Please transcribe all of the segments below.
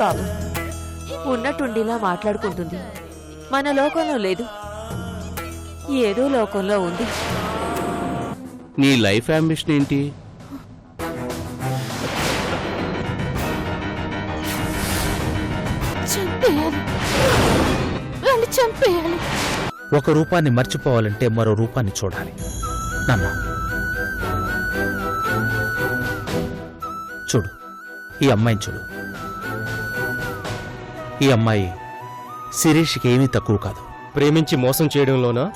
పాపం ఉన్నట్టుండిలా మాట్లాడుకుంటుంది. మన లోకంలో లేదు, ఏదో లోకంలో ఉంది. నీ లైఫ్ అంబిషన్ ఏంటి? చంపేయాలి, వాళ్ళు చంపేయాలి. ఒక రూపాన్ని మర్చిపోవాలంటే మరో రూపాన్ని చూడాలి. నాన్న చూడు, ఈ అమ్మాయిని చూడు. ఈ అమ్మాయి శిరీష్కి ఏమీ తక్కువ కాదు. ప్రేమించి మోసం చేయడంలోనా?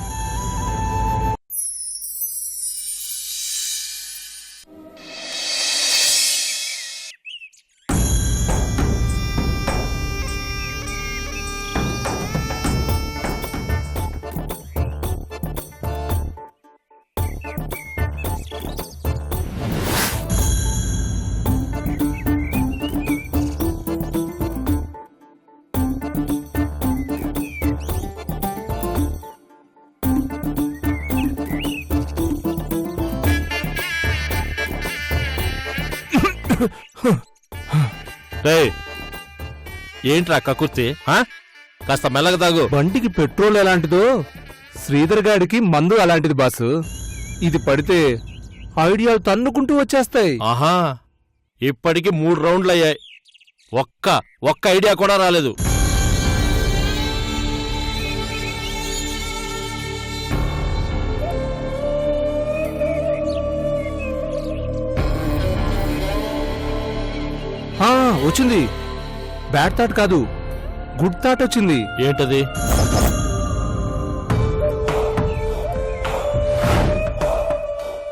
ఏంట్రా కకుర్తి? కాస్త మెల్లగా తాగు. బండికి పెట్రోల్ ఎలాంటిదో శ్రీధర్ గాడికి మందు అలాంటిది బాసు. ఇది పడితే ఐడియాలు తన్నుకుంటూ వచ్చేస్తాయి. ఆహా, ఇప్పటికి 3 రౌండ్లు అయ్యాయి, ఒక్క ఐడియా కూడా రాలేదు. వచ్చింది. బ్యాడ్ థాట్ కాదు, గుడ్ థాట్ వచ్చింది. ఏంటది?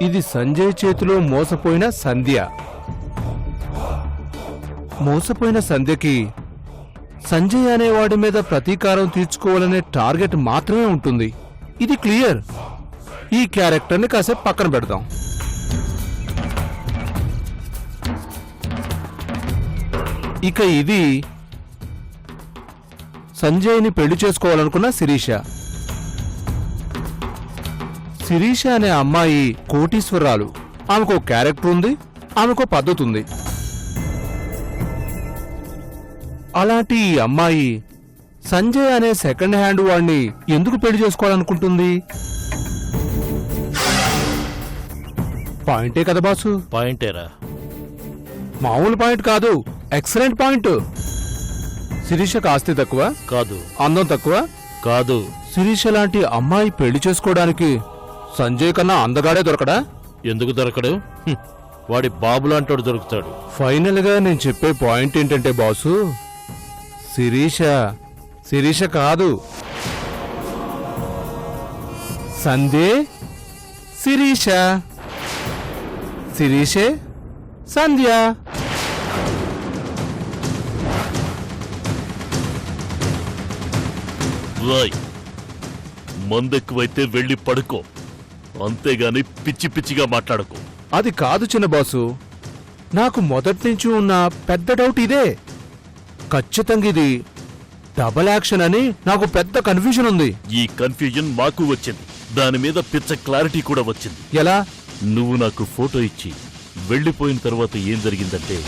ఇది సంజయ్ చేతిలో మోసపోయిన సంధ్య. మోసపోయిన సంధ్యకి సంజయ్ అనేవాడి మీద ప్రతీకారం తీర్చుకోవాలనే టార్గెట్ మాత్రమే ఉంటుంది. ఇది క్లియర్. ఈ క్యారెక్టర్ని కాసేపు పక్కన పెడదాం. ఇక ఇది సంజయ్ని పెళ్లి చేసుకోవాలనుకున్న శిరీష. శిరీష అనే అమ్మాయి కోటీశ్వరాలు. ఆమెకో క్యారెక్టర్ ఉంది, ఆమెకో పద్ధతి ఉంది. అలాంటి ఈ అమ్మాయి సంజయ్ అనే సెకండ్ హ్యాండ్ వాడిని ఎందుకు పెళ్లి చేసుకోవాలనుకుంటుంది? పాయింటే కదా బాసు? పాయింటేరా, మామూలు పాయింట్ కాదు, ఎక్సలెంట్ పాయింట్. శిరీషకు ఆస్తి తక్కువ కాదు, అందం తక్కువ కాదు. శిరీష లాంటి అమ్మాయి పెళ్లి చేసుకోవడానికి సంజయ్ కన్నా అందగాడే దొరకడా? ఎందుకు దొరకడు? వాడి బాబులాంటోడు దొరుకుతాడు. ఫైనల్ గా నేను చెప్పే పాయింట్ ఏంటంటే బాసు, శిరీష కాదు, సంధ్యే శిరీష, శిరీషే సంధ్య. రాయ్, మందెక్కువైతే వెళ్ళి పడుకో, అంతేగాని పిచ్చి పిచ్చిగా మాట్లాడకు. అది కాదు చిన్న బాసు, నాకు మొదటి నుంచి ఉన్న పెద్ద డౌట్ ఇదే. ఖచ్చితంగా ఇది డబల్ యాక్షన్ అని నాకు పెద్ద కన్ఫ్యూజన్ ఉంది. ఈ కన్ఫ్యూజన్ మాకు వచ్చింది, దాని మీద పిచ్చ క్లారిటీ కూడా వచ్చింది. ఎలా? నువ్వు నాకు ఫోటో ఇచ్చి వెళ్ళిపోయిన తర్వాత ఏం జరిగిందంటే,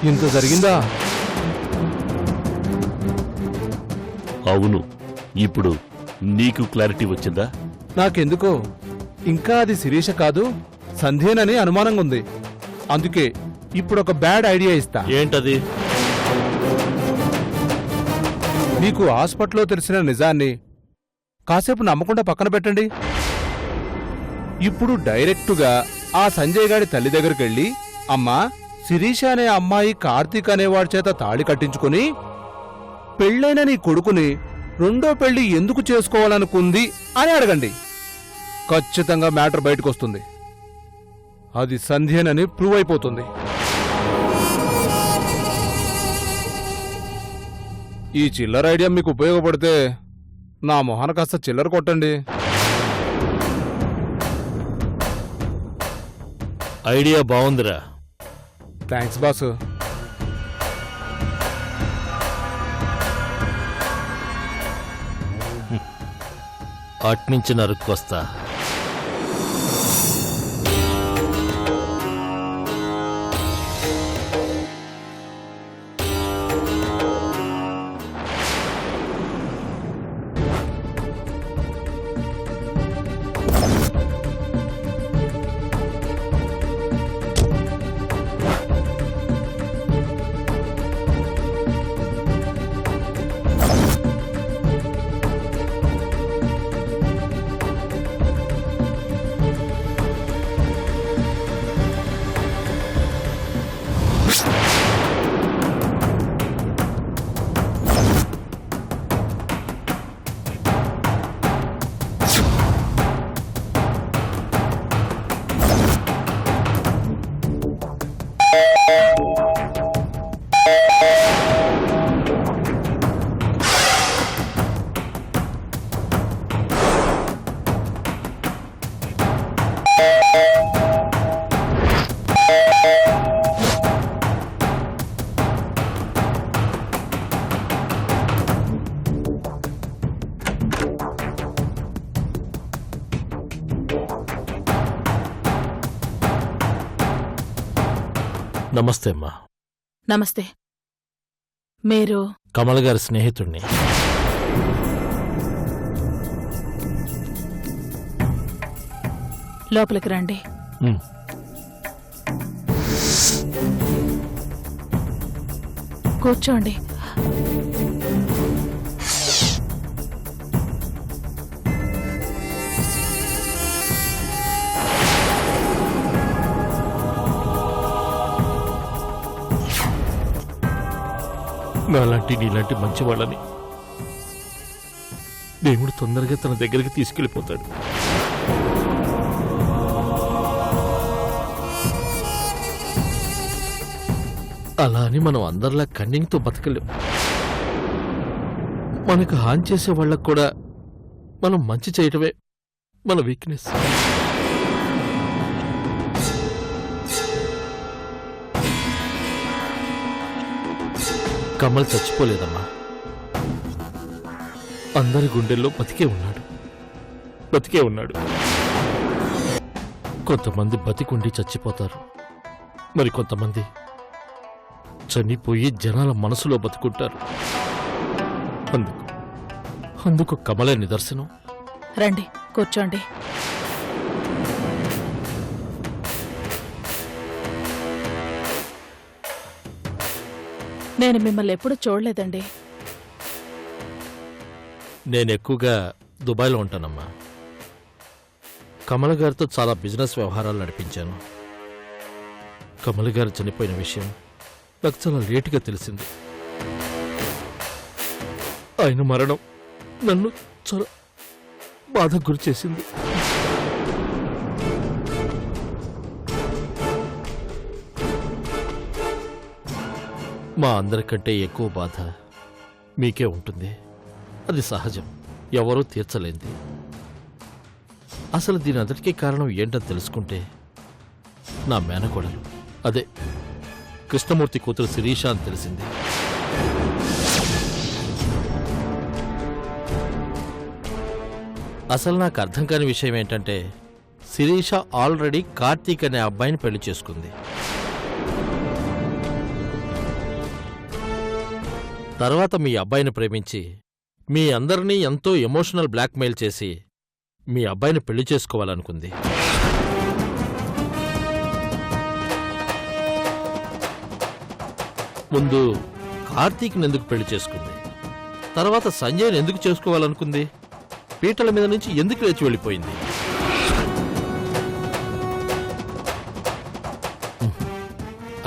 ఇంత జరిగిందా? అవును. ఇప్పుడు నీకు క్లారిటీ వచ్చిందా? నాకెందుకో ఇంకా అది శిరీష కాదు, సంధ్యేనని అనుమానంగా ఉంది. అందుకే ఇప్పుడు ఒక బ్యాడ్ ఐడియా ఇస్తా. ఏంటది? మీకు హాస్పిటల్లో తెలిసిన నిజాన్ని కాసేపు నమ్మకుండా పక్కన పెట్టండి. ఇప్పుడు డైరెక్టుగా ఆ సంజయ్ గాడి తల్లి దగ్గరికెళ్ళి, అమ్మా, శిరీష అనే అమ్మాయి కార్తీక్ అనేవాడి చేత తాళి కట్టించుకుని పెళ్ళైన నీ కొడుకుని రెండో పెళ్లి ఎందుకు చేసుకోవాలనుకుంది అని అడగండి. ఖచ్చితంగా మ్యాటర్ బయటకొస్తుంది. అది సంధ్యేనని ప్రూవ్ అయిపోతుంది. ఈ చిల్లర ఐడియా మీకు ఉపయోగపడితే నా మొహన కాస్త చిల్లర కొట్టండి. ఐడియా బాగుందిరా. Thanks boss. అట్నుంచి నరుక్కొస్తా. నమస్తే అమ్మా. నమస్తే. మీరు కమల్ గారి స్నేహితుడిని. లోపలికి రండి. ఉమ్. కూర్చోండి. నాలాంటి నీలాంటి మంచి వాళ్ళని దేవుడు తొందరగా తన దగ్గరికి తీసుకెళ్ళిపోతాడు. అలా అని మనం అందరిలా కన్నింగ్తో బతకలేం. మనకు హాని చేసే వాళ్ళకు కూడా మనం మంచి చేయటమే మన వీక్నెస్. కమల్ చచ్చిపోలేదమ్మా. అందరి గుండెల్లో బతికే ఉన్నాడు. కొంతమంది బతికుండి చచ్చిపోతారు, మరి కొంతమంది చనిపోయి జనాల మనసులో బతుకుంటారు. అందుకు కమలే నిదర్శనం. రండి, కూర్చోండి. నేను మిమ్మల్ని ఎప్పుడు చూడలేదండి. నేను ఎక్కువగా దుబాయ్లో ఉంటానమ్మా. కమల్ గారితో చాలా బిజినెస్ వ్యవహారాలు నడిపించాను. కమల్ గారు చనిపోయిన విషయం నాకు చాలా లేటుగా తెలిసింది. ఆయన మరణం నన్ను చాలా బాధకు గురి చేసింది. మా అందరికంటే ఎక్కువ బాధ మీకే ఉంటుంది. అది సహజం, ఎవరూ తీర్చలేంది. అసలు దీని అంతటికీ కారణం ఏంటని తెలుసుకుంటే నా మేనకోడలు, అదే కృష్ణమూర్తి కూతురు శిరీష అని తెలిసింది. అసలు నాకు అర్థం కాని విషయం ఏంటంటే శిరీష ఆల్రెడీ కార్తీక్ అనే అబ్బాయిని పెళ్లి చేసుకుంది. తర్వాత మీ అబ్బాయిని ప్రేమించి మీ అందరినీ ఎంతో ఎమోషనల్ బ్లాక్మెయిల్ చేసి మీ అబ్బాయిని పెళ్లి చేసుకోవాలనుకుంది. ముందు కార్తీక్ని ఎందుకు పెళ్లి చేసుకుంది, తర్వాత సంజయ్ని ఎందుకు చేసుకోవాలనుకుంది, పీటల మీద నుంచి ఎందుకు లేచి వెళ్ళిపోయింది?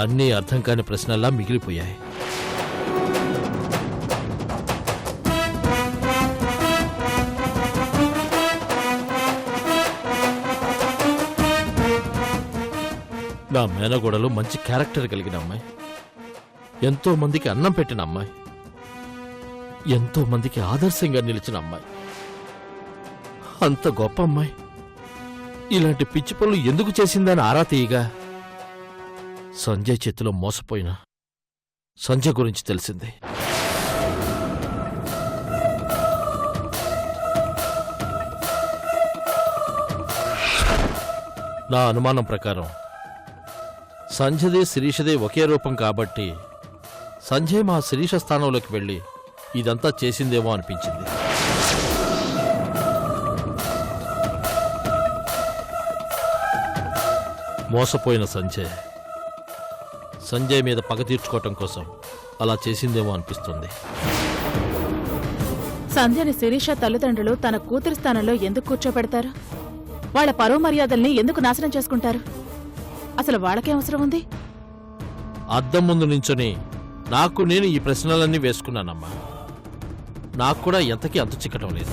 అన్నీ అర్థం కాని ప్రశ్నల్లా మిగిలిపోయాయి. నా మేనగోడలు మంచి క్యారెక్టర్ కలిగిన అమ్మాయి, ఎంతో మందికి అన్నం పెట్టిన అమ్మాయి, ఎంతో మందికి ఆదర్శంగా నిలిచిన అమ్మాయి. అంత గొప్ప అమ్మాయి ఇలాంటి పిచ్చి పనులు ఎందుకు చేసిందని ఆరా తీయగా సంజయ్ చేతిలో మోసపోయిన సంజయ్ గురించి తెలిసింది. నా అనుమానం ప్రకారం సంధ్యది శిరీషది ఒకే రూపం కాబట్టి సంజయ్ మా శిరీష స్థానంలోకి వెళ్ళి ఇదంతా చేసిందేమో అనిపించింది. మోసపోయిన సంజయ్ మీద పగ తీర్చుకోవటం కోసం అలా చేసిందేమో అనిపిస్తుంది. సంధ్యని శిరీష తల్లిదండ్రులు తన కూతురి స్థానంలో ఎందుకు కూర్చోబెడతారు? వాళ్ళ పరువు మర్యాదల్ని ఎందుకు నాశనం చేసుకుంటారు? అసలు వాళ్ళకేం అవసరం ఉంది? అద్దం ముందు నించొని నాకు నేను ఈ ప్రశ్నలన్నీ వేసుకున్నానమ్మా. నాకు కూడా ఎంతకీ అంతు చిక్కటం లేదు.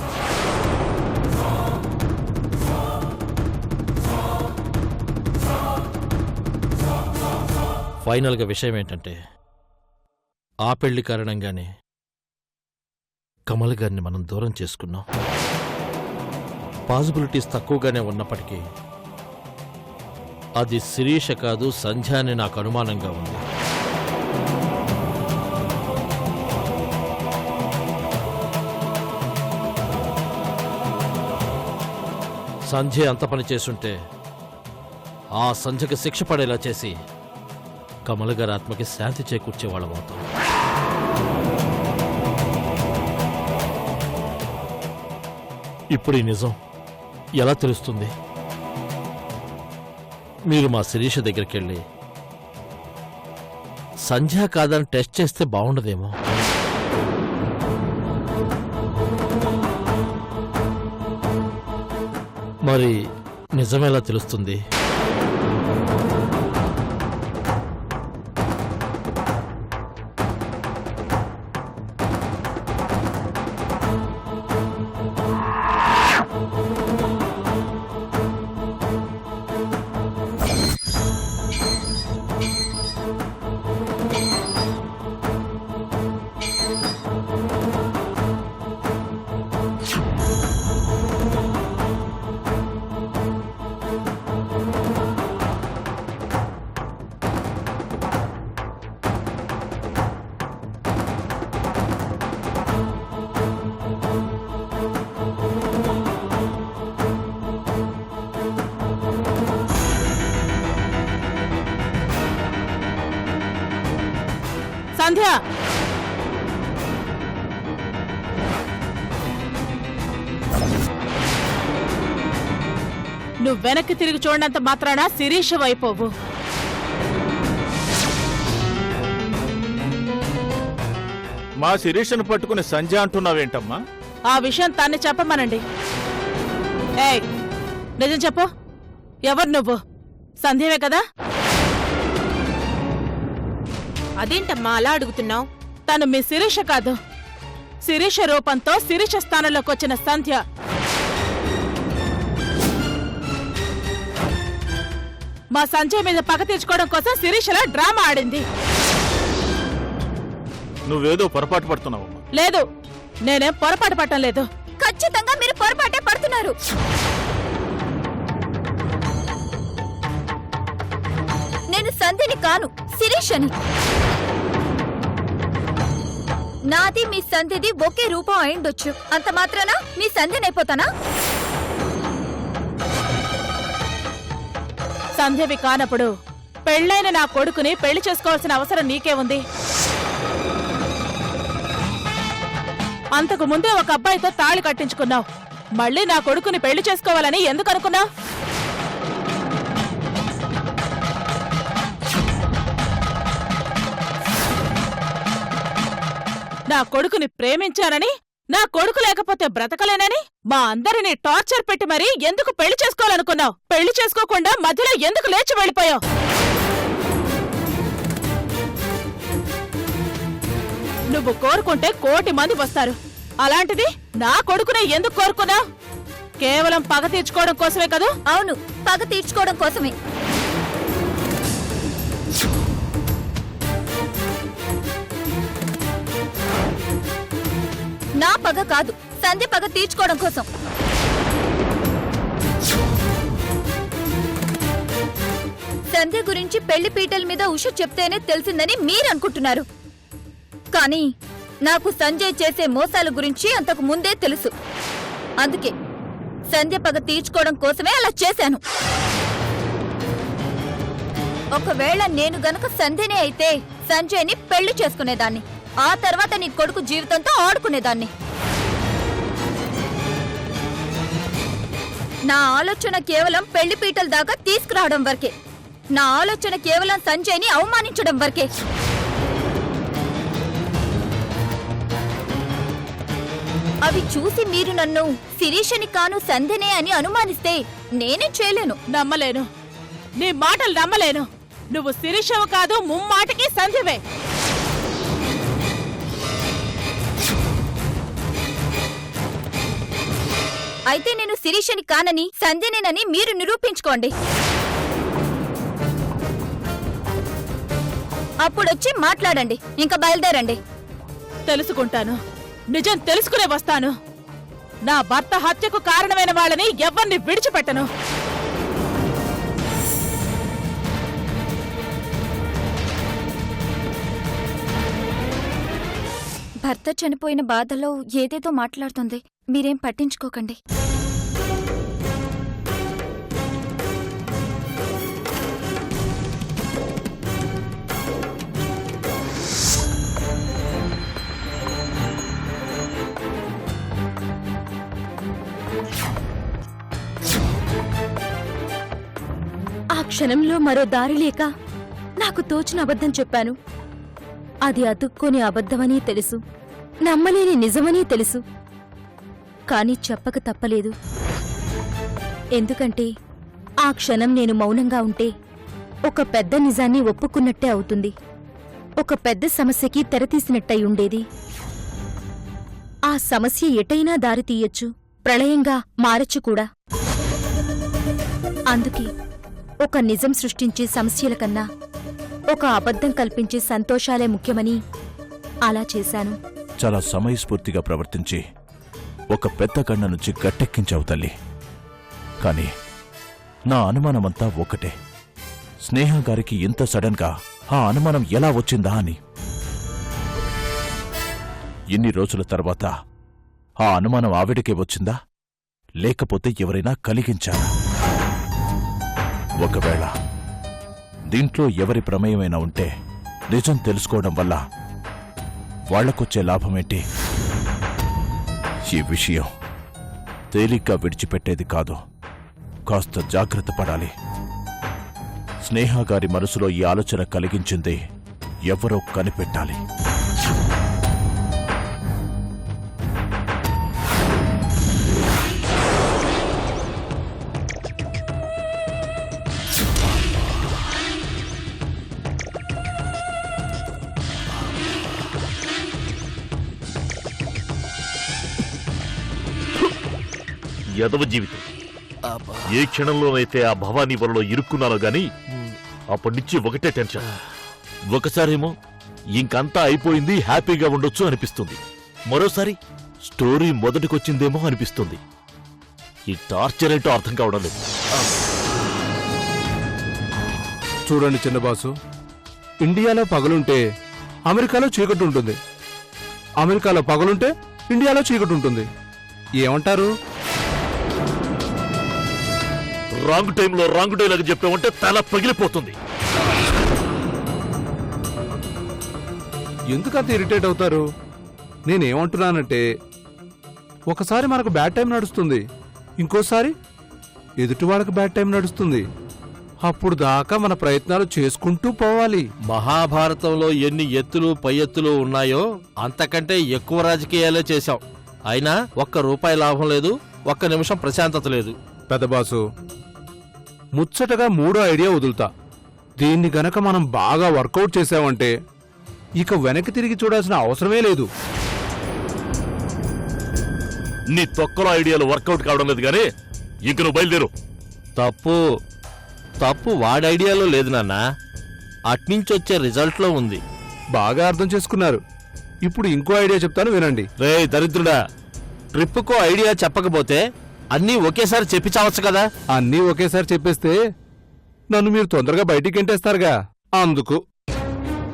ఫైనల్గా విషయం ఏంటంటే ఆ పెళ్లి కారణంగానే కమల్ గారిని మనం దూరం చేసుకున్నాం. పాసిబిలిటీస్ తక్కువగానే ఉన్నప్పటికీ అది శిరీష కాదు సంధ్య అని నాకు అనుమానంగా ఉంది. సంధ్య అంత పని చేసుంటే ఆ సంధ్యకి శిక్ష పడేలా చేసి కమల్ గారి ఆత్మకి శాంతి చేకూర్చేవాళ్ళం అవుతాం. ఇప్పుడు ఈ నిజం ఎలా తెలుస్తుంది? మీరు మా శిరీష దగ్గరికి వెళ్ళి సంధ్య కాదని టెస్ట్ చేస్తే బాగుండదేమో. మరి నిజమేలా తెలుస్తుంది? సంధ్య, నువ్వు వెనక్కి తిరిగి చూడనంత మాత్రాన శిరీష వైపోవు. మా శిరీషను పట్టుకుని సంజయ్ అంటున్నావేంటమ్మా? ఆ విషయం తన్ని చెప్పమనండి. ఏయ్, నిజం చెప్పు. ఎవరు నువ్వు? సంధ్యవే కదా? అదేంటమ్మా అలా అడుగుతున్నావు? తను మీ శిరీష కాదు. శిరీష రూపంతో శిరీష స్థానంలోకి వచ్చిన సంధ్య. మా సంజయ్ మీద పగ తీర్చుకోవడం కోసం శిరీషలో డ్రామా ఆడింది. నువ్వేదో పొరపాటు పడుతున్నావమ్మా. లేదు, నేనేం పొరపాటు పడటం లేదు. ఖచ్చితంగా మీరు పొరపాటే పడుతున్నారు. నేను సంధ్యని కాను, శిరీషని. నాది మీ సంధ్యది ఒకే రూపం అయిండొచ్చు, అంత మాత్రాన మీ సంధ్యనైపోతానా? సంధ్యవి కానప్పుడు పెళ్ళైన నా కొడుకుని పెళ్లి చేసుకోవాల్సిన అవసరం నీకే ఉంది? అంతకు ముందే ఒక అబ్బాయితో తాళి కట్టించుకున్నావు. మళ్ళీ నా కొడుకుని పెళ్లి చేసుకోవాలని ఎందుకు అనుకున్నావు? నా కొడుకుని ప్రేమించానని, నా కొడుకు లేకపోతే బ్రతకలేనని మా అందరినీ టార్చర్ పెట్టి మరీ ఎందుకు పెళ్లి చేసుకోవాలనుకున్నావు? పెళ్లి చేసుకోకుండా మధ్యలో ఎందుకు లేచి వెళ్ళిపోయావు? నువ్వు కోరుకుంటే 1,000,000 మంది వస్తారు. అలాంటిది నా కొడుకునే ఎందుకు కోరుకున్నావు? కేవలం పగ తీర్చుకోవడం కోసమే కదూ? అవును, పగ తీర్చుకోవడం కోసమే. నా పగ కాదు, సంధ్య పగ తీర్చుకోవడం కోసం. సంధ్య గురించి పెళ్లి పీటల మీద ఉష చెప్తేనే తెలిసిందని మీరనుకుంటున్నారు. కానీ నాకు సంజయ్ చేసే మోసాల గురించి అంతకు ముందే తెలుసు. అందుకే సంధ్య పగ తీర్చుకోవడం కోసమే అలా చేశాను. ఒకవేళ నేను గనక సంధ్యనే అయితే సంజయ్ని పెళ్లి చేసుకునేదాన్ని. ఆ తర్వాత నీ కొడుకు జీవితంతో ఆడుకునేదాన్ని. నా ఆలోచన కేవలం పెళ్లి పీటల దాకా తీసుకురావడం వరకే. నా ఆలోచన కేవలం సంజయ్ని అవమానించడం వరకే. అవి చూసి మీరు నన్ను శిరీషని కాను సంధ్యనే అని అనుమానిస్తే నేనే చేయలేను. నమ్మలేను, నీ మాటలు నమ్మలేను. నువ్వు శిరీషవు కాదు, ముమ్మాటికి సంధ్యవే. అయితే నేను శిరీషని కానని సంధ్యనేనని మీరు నిరూపించుకోండి. అప్పుడొచ్చి మాట్లాడండి. ఇంకా బయలుదేరండి. తెలుసుకుంటాను, నిజం తెలుసుకునే వస్తాను. నా భర్త హత్యకు కారణమైన వాళ్ళని ఎవ్వరిని విడిచిపెట్టను. భర్త చనిపోయిన బాధలో ఏదేదో మాట్లాడుతుంది. మీరేం పట్టించుకోకండి. ఆ క్షణంలో మరో దారి లేక నాకు తోచిన అబద్ధం చెప్పాను. అది అతుక్కోని అబద్ధమని తెలుసు, నమ్మలేని నిజమని తెలుసు. కాని చెప్పక తప్పలేదు. ఎందుకంటే ఆ క్షణం నేను మౌనంగా ఉంటే ఒక పెద్ద నిజాన్ని ఒప్పుకున్నట్టే అవుతుంది. ఒక పెద్ద సమస్యకి తెరతీసినట్టయి ఉండేది. ఆ సమస్య ఎటైనా దారి తీయొచ్చు, ప్రళయంగా మారచ్చు కూడా. అందుకే ఒక నిజం సృష్టించే సమస్యల కన్నా ఒక అబద్ధం కల్పించే సంతోషాలే ముఖ్యమని అలా చేశాను. చాలా సమయస్ఫూర్తిగా ప్రవర్తించి ఒక పెద్ద గండ నుంచి గట్టెక్కించావు తల్లి. కాని నా అనుమానమంతా ఒకటే, స్నేహ గారికి ఇంత సడన్గా ఆ అనుమానం ఎలా వచ్చిందా అని. ఇన్ని రోజుల తర్వాత ఆ అనుమానం ఆవిడకే వచ్చిందా, లేకపోతే ఎవరైనా కలిగించారా? ఒకవేళ దీంట్లో ఎవరి ప్రమేయమైనా ఉంటే నిజం తెలుసుకోవడం వల్ల వాళ్లకొచ్చే లాభమేంటి? ఈ విషయం తేలిగ్గా విడిచిపెట్టేది కాదు. కాస్త జాగ్రత్త పడాలి. స్నేహ గారి మనసులో ఈ ఆలోచన కలిగించింది ఎవరో కనిపెట్టాలి. యదవ జీవితం. ఏ క్షణంలోనైతే ఆ భవానీ వలలో ఇరుక్కున్నానో గాని అప్పటినుంచి ఒకటే టెన్షన్. ఒకసారేమో ఇంకంతా అయిపోయింది, హ్యాపీగా ఉండొచ్చు అనిపిస్తుంది. మరోసారి స్టోరీ మొదటికొచ్చిందేమో అనిపిస్తుంది. ఈ టార్చర్ ఏంటో అర్థం కావడం లేదు. చూడండి చిన్నబాసు, ఇండియాలో పగలుంటే అమెరికాలో చీకటి ఉంటుంది, అమెరికాలో పగలుంటే ఇండియాలో చీకటి ఉంటుంది. ఏమంటారు? రాంగ్ టైంలో రాంగ్ డైలాగ్ చెప్పామంటే తల పగిలిపోతుంది. ఎందుకంత ఇరిటేట్ అవుతారు? నేనేమంటున్నానంటే, ఒకసారి మనకు బ్యాడ్ టైం నడుస్తుంది, ఇంకోసారి ఎదుటి వాళ్ళకి బ్యాడ్ టైం నడుస్తుంది. అప్పుడు దాకా మన ప్రయత్నాలు చేసుకుంటూ పోవాలి. మహాభారతంలో ఎన్ని ఎత్తులు పై ఎత్తులు ఉన్నాయో అంతకంటే ఎక్కువ రాజకీయాలే చేశాం. అయినా ₹1 లాభం లేదు, 1 నిమిషం ప్రశాంతత లేదు. పెద్దబాసు, ముచ్చటగా 3వ ఐడియా వదులుతా. దీన్ని గనక మనం బాగా వర్కౌట్ చేసామంటే ఇక వెనక్కి తిరిగి చూడాల్సిన అవసరమే లేదు. నీ తొక్కలో ఐడియాలు వర్కౌట్ కావడం లేదు గానీ ఇంక నువ్వు బయలుదేరు. తప్పు వాడి ఐడియాలో లేదు నాన్న, అట్నుంచొచ్చే రిజల్ట్లో ఉంది. బాగా అర్థం చేసుకున్నారు. ఇప్పుడు ఇంకో ఐడియా చెప్తాను, వినండి. రే దరిద్రుడా, ట్రిప్పుకో ఐడియా చెప్పకపోతే అన్నీ ఒకేసారి చెప్పి చావచ్చు కదా. అన్నీ ఒకేసారి చెప్పేస్తే నన్ను మీరు తొందరగా బయటికి ఎంటేస్తారుగా, అందుకు.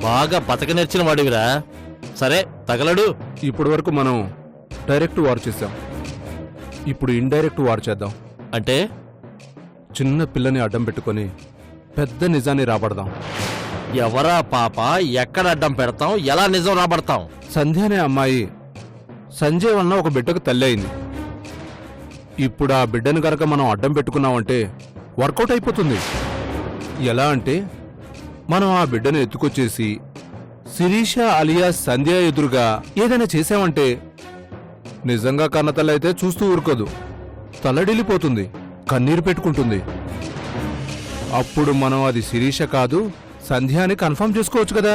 బాగా బతక నేర్చిన వాడివిరా. సరే తగలడు. ఇప్పటి వరకు మనం డైరెక్ట్ వార్ చేశాం, ఇప్పుడు ఇండైరెక్ట్ వార్ చేద్దాం. అంటే చిన్న పిల్లని అడ్డం పెట్టుకొని పెద్ద నిజాన్ని రాబడదాం. ఎవరా పాప, ఎక్కడ అడ్డం పెడతాం, ఎలా నిజం రాబడతాం? సంధ్య అనే అమ్మాయి సంజయ్ వలన ఒక బిడ్డకు తల్లి అయింది. ఇప్పుడు ఆ బిడ్డను గనక మనం అడ్డం పెట్టుకున్నామంటే వర్కౌట్ అయిపోతుంది. ఎలా అంటే మనం ఆ బిడ్డను ఎత్తుకొచ్చేసి శిరీష అలియా సంధ్య ఎదురుగా ఏదైనా చేశామంటే నిజంగా కన్నతల్లి అయితే చూస్తూ ఊరుకోదు, తల్లడిల్లిపోతుంది, కన్నీరు పెట్టుకుంటుంది. అప్పుడు మనం అది శిరీష కాదు సంధ్య అని కన్ఫర్మ్ చేసుకోవచ్చు కదా.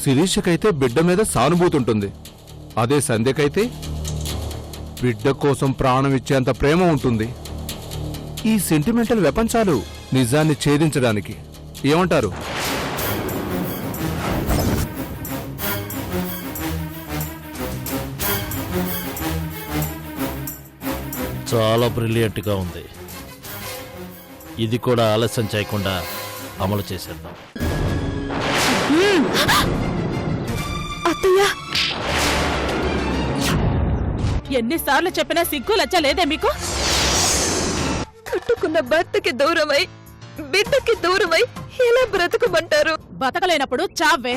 శిరీషకైతే బిడ్డ మీద సానుభూతి ఉంటుంది, అదే సంధ్యకైతే బిడ్డ కోసం ప్రాణం ఇచ్చేంత ప్రేమ ఉంటుంది. ఈ సెంటిమెంటల్ వెపన్ చాలు నిజాన్ని ఛేదించడానికి. ఏమంటారు? చాలా బ్రిలియంట్గా ఉంది. ఇది కూడా ఆలస్యం చేయకుండా అమలు చేసేద్దాం. అత్తయ్య, ఎన్నిసార్లు చెప్పినా సిగ్గు లజ్జ లేదే మీకు? కట్టుకున్న భర్తకి దూరమై బిడ్డకి దూరమై ఎలా బ్రతకమంటారు? బతకలేనప్పుడు చావే.